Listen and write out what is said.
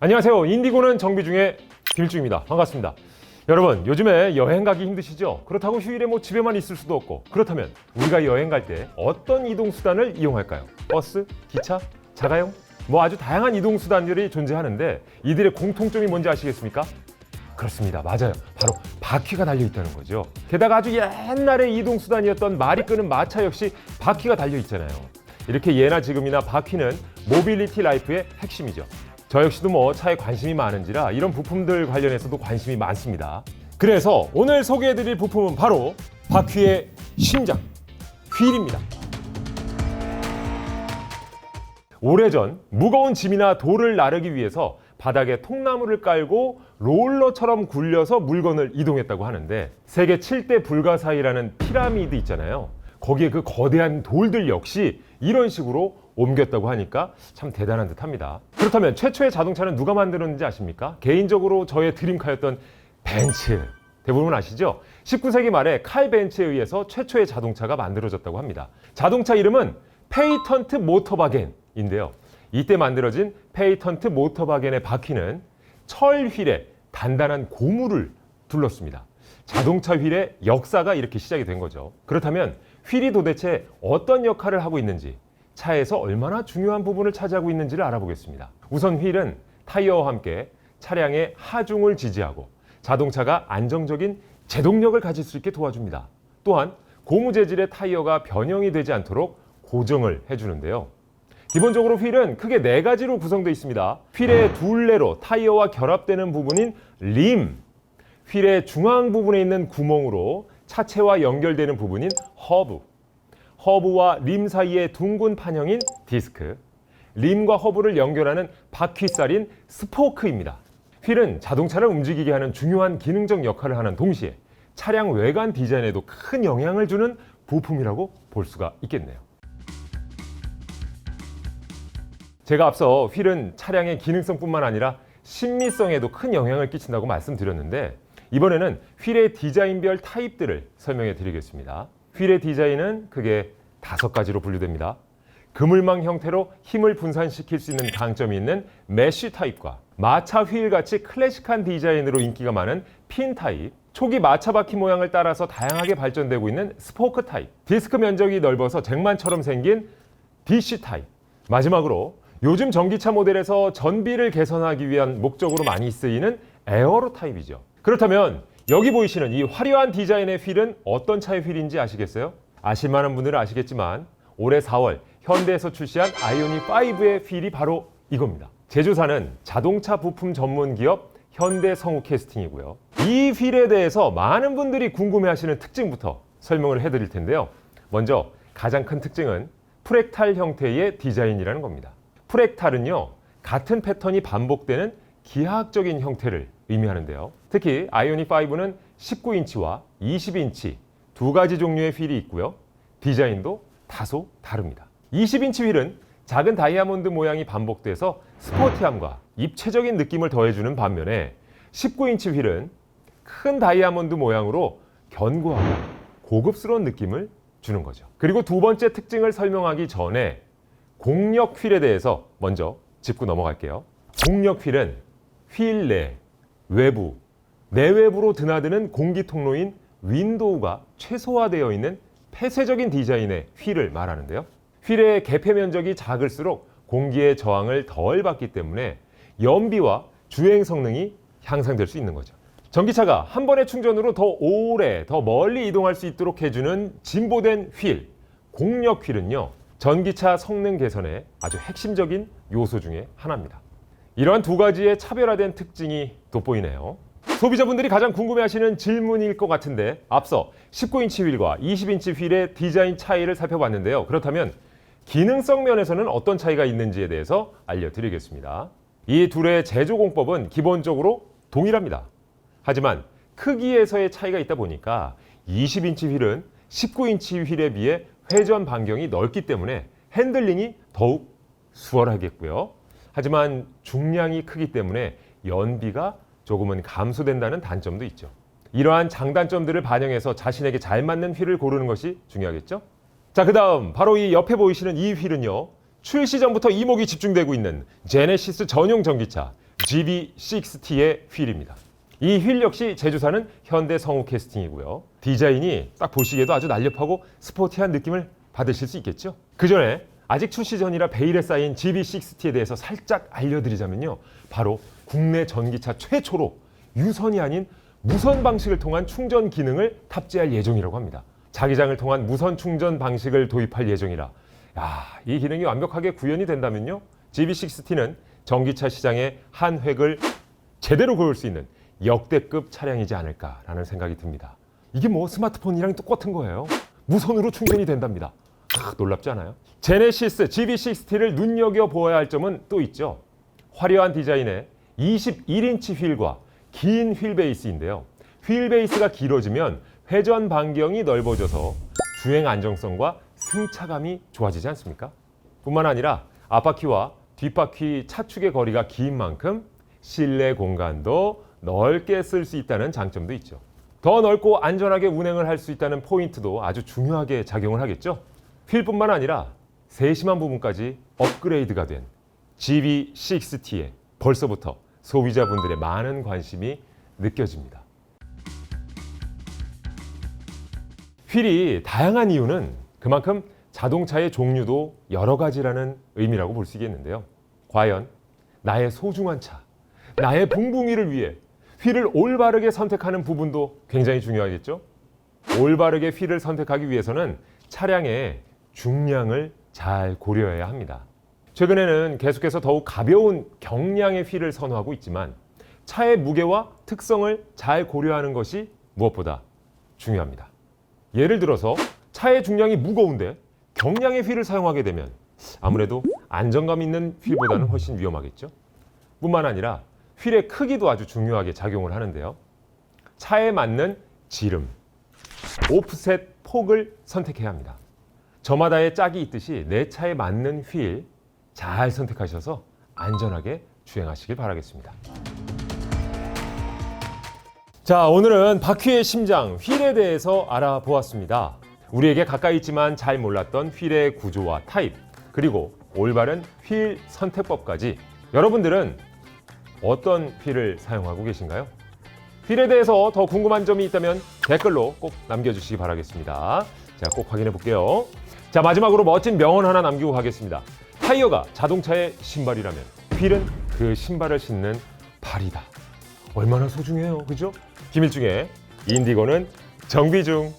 안녕하세요. 인디고는 정비중의 김일중입니다. 반갑습니다. 여러분, 요즘에 여행 가기 힘드시죠? 그렇다고 휴일에 집에만 있을 수도 없고, 그렇다면 우리가 여행 갈 때 어떤 이동수단을 이용할까요? 버스, 기차, 자가용? 아주 다양한 이동수단들이 존재하는데 이들의 공통점이 뭔지 아시겠습니까? 그렇습니다. 맞아요. 바로 바퀴가 달려있다는 거죠. 게다가 아주 옛날의 이동수단이었던 말이 끄는 마차 역시 바퀴가 달려있잖아요. 이렇게 예나 지금이나 바퀴는 모빌리티 라이프의 핵심이죠. 저 역시도 차에 관심이 많은지라 이런 부품들 관련해서도 관심이 많습니다. 그래서 오늘 소개해드릴 부품은 바로 바퀴의 심장, 휠입니다. 오래전 무거운 짐이나 돌을 나르기 위해서 바닥에 통나무를 깔고 롤러처럼 굴려서 물건을 이동했다고 하는데, 세계 7대 불가사의라는 피라미드 있잖아요. 거기에 그 거대한 돌들 역시 이런 식으로 옮겼다고 하니까 참 대단한 듯합니다. 그렇다면 최초의 자동차는 누가 만들었는지 아십니까? 개인적으로 저의 드림카였던 벤츠. 대부분 아시죠? 19세기 말에 칼 벤츠에 의해서 최초의 자동차가 만들어졌다고 합니다. 자동차 이름은 페이턴트 모터바겐인데요. 이때 만들어진 페이턴트 모터바겐의 바퀴는 철 휠에 단단한 고무를 둘렀습니다. 자동차 휠의 역사가 이렇게 시작이 된 거죠. 그렇다면 휠이 도대체 어떤 역할을 하고 있는지, 차에서 얼마나 중요한 부분을 차지하고 있는지를 알아보겠습니다. 우선 휠은 타이어와 함께 차량의 하중을 지지하고 자동차가 안정적인 제동력을 가질 수 있게 도와줍니다. 또한 고무 재질의 타이어가 변형이 되지 않도록 고정을 해주는데요. 기본적으로 휠은 크게 4가지로 구성되어 있습니다. 휠의 둘레로 타이어와 결합되는 부분인 림, 휠의 중앙 부분에 있는 구멍으로 차체와 연결되는 부분인 허브, 허브와 림 사이의 둥근 판형인 디스크, 림과 허브를 연결하는 바퀴살인 스포크입니다. 휠은 자동차를 움직이게 하는 중요한 기능적 역할을 하는 동시에 차량 외관 디자인에도 큰 영향을 주는 부품이라고 볼 수가 있겠네요. 제가 앞서 휠은 차량의 기능성뿐만 아니라 신미성에도 큰 영향을 끼친다고 말씀드렸는데, 이번에는 휠의 디자인별 타입들을 설명해 드리겠습니다. 휠의 디자인은 크게 5가지로 분류됩니다. 그물망 형태로 힘을 분산시킬 수 있는 강점이 있는 메쉬 타입과 마차 휠같이 클래식한 디자인으로 인기가 많은 핀 타입, 초기 마차 바퀴 모양을 따라서 다양하게 발전되고 있는 스포크 타입, 디스크 면적이 넓어서 쟁반처럼 생긴 DC 타입, 마지막으로 요즘 전기차 모델에서 전비를 개선하기 위한 목적으로 많이 쓰이는 에어로 타입이죠. 그렇다면 여기 보이시는 이 화려한 디자인의 휠은 어떤 차의 휠인지 아시겠어요? 아실 만한 분들은 아시겠지만 올해 4월 현대에서 출시한 아이오닉5의 휠이 바로 이겁니다. 제조사는 자동차 부품 전문 기업 현대성우캐스팅이고요. 이 휠에 대해서 많은 분들이 궁금해하시는 특징부터 설명을 해드릴 텐데요. 먼저 가장 큰 특징은 프랙탈 형태의 디자인이라는 겁니다. 프랙탈은요, 같은 패턴이 반복되는 기하학적인 형태를 의미하는데요. 특히 아이오닉5는 19인치와 20인치 두 가지 종류의 휠이 있고요. 디자인도 다소 다릅니다. 20인치 휠은 작은 다이아몬드 모양이 반복돼서 스포티함과 입체적인 느낌을 더해주는 반면에 19인치 휠은 큰 다이아몬드 모양으로 견고하고 고급스러운 느낌을 주는 거죠. 그리고 두 번째 특징을 설명하기 전에 공력 휠에 대해서 먼저 짚고 넘어갈게요. 공력 휠은 휠 내, 외부, 내외부로 드나드는 공기 통로인 윈도우가 최소화되어 있는 폐쇄적인 디자인의 휠을 말하는데요. 휠의 개폐 면적이 작을수록 공기의 저항을 덜 받기 때문에 연비와 주행 성능이 향상될 수 있는 거죠. 전기차가 한 번의 충전으로 더 오래, 더 멀리 이동할 수 있도록 해주는 진보된 휠, 공력 휠은요, 전기차 성능 개선의 아주 핵심적인 요소 중에 하나입니다. 이러한 두 가지의 차별화된 특징이 돋보이네요. 소비자분들이 가장 궁금해하시는 질문일 것 같은데, 앞서 19인치 휠과 20인치 휠의 디자인 차이를 살펴봤는데요. 그렇다면 기능성 면에서는 어떤 차이가 있는지에 대해서 알려드리겠습니다. 이 둘의 제조 공법은 기본적으로 동일합니다. 하지만 크기에서의 차이가 있다 보니까 20인치 휠은 19인치 휠에 비해 회전 반경이 넓기 때문에 핸들링이 더욱 수월하겠고요. 하지만 중량이 크기 때문에 연비가 조금은 감소된다는 단점도 있죠. 이러한 장단점들을 반영해서 자신에게 잘 맞는 휠을 고르는 것이 중요하겠죠? 자, 그 다음 바로 이 옆에 보이시는 이 휠은요, 출시 전부터 이목이 집중되고 있는 제네시스 전용 전기차 GB60의 휠입니다. 이 휠 역시 제조사는 현대 성우 캐스팅이고요. 디자인이 딱 보시기에도 아주 날렵하고 스포티한 느낌을 받으실 수 있겠죠. 그 전에 아직 출시 전이라 베일에 쌓인 GB60에 대해서 살짝 알려드리자면요. 바로 국내 전기차 최초로 유선이 아닌 무선 방식을 통한 충전 기능을 탑재할 예정이라고 합니다. 자기장을 통한 무선 충전 방식을 도입할 예정이라 이 기능이 완벽하게 구현이 된다면요. GB60는 전기차 시장의 한 획을 제대로 그을 수 있는 역대급 차량이지 않을까라는 생각이 듭니다. 이게 뭐 스마트폰이랑 똑같은 거예요. 무선으로 충전이 된답니다. 놀랍지 않아요? 제네시스 GB60를 눈여겨보아야 할 점은 또 있죠. 화려한 디자인의 21인치 휠과 긴 휠베이스인데요. 휠베이스가 길어지면 회전 반경이 넓어져서 주행 안정성과 승차감이 좋아지지 않습니까? 뿐만 아니라 앞바퀴와 뒷바퀴 차축의 거리가 긴 만큼 실내 공간도 넓게 쓸 수 있다는 장점도 있죠. 더 넓고 안전하게 운행을 할 수 있다는 포인트도 아주 중요하게 작용을 하겠죠. 휠뿐만 아니라 세심한 부분까지 업그레이드가 된 GB60에 벌써부터 소비자분들의 많은 관심이 느껴집니다. 휠이 다양한 이유는 그만큼 자동차의 종류도 여러 가지라는 의미라고 볼 수 있겠는데요. 과연 나의 소중한 차, 나의 붕붕이를 위해 휠을 올바르게 선택하는 부분도 굉장히 중요하겠죠. 올바르게 휠을 선택하기 위해서는 차량의 중량을 잘 고려해야 합니다. 최근에는 계속해서 더욱 가벼운 경량의 휠을 선호하고 있지만 차의 무게와 특성을 잘 고려하는 것이 무엇보다 중요합니다. 예를 들어서 차의 중량이 무거운데 경량의 휠을 사용하게 되면 아무래도 안정감 있는 휠보다는 훨씬 위험하겠죠. 뿐만 아니라 휠의 크기도 아주 중요하게 작용을 하는데요. 차에 맞는 지름, 오프셋 폭을 선택해야 합니다. 저마다의 짝이 있듯이 내 차에 맞는 휠 잘 선택하셔서 안전하게 주행하시길 바라겠습니다. 자, 오늘은 바퀴의 심장, 휠에 대해서 알아보았습니다. 우리에게 가까이 있지만 잘 몰랐던 휠의 구조와 타입, 그리고 올바른 휠 선택법까지 여러분들은 어떤 휠을 사용하고 계신가요? 휠에 대해서 더 궁금한 점이 있다면 댓글로 꼭 남겨주시기 바라겠습니다. 자, 꼭 확인해 볼게요. 자, 마지막으로 멋진 명언 하나 남기고 가겠습니다. 타이어가 자동차의 신발이라면 휠은 그 신발을 신는 발이다. 얼마나 소중해요, 그죠? 김일중의 인디고는 정비 중.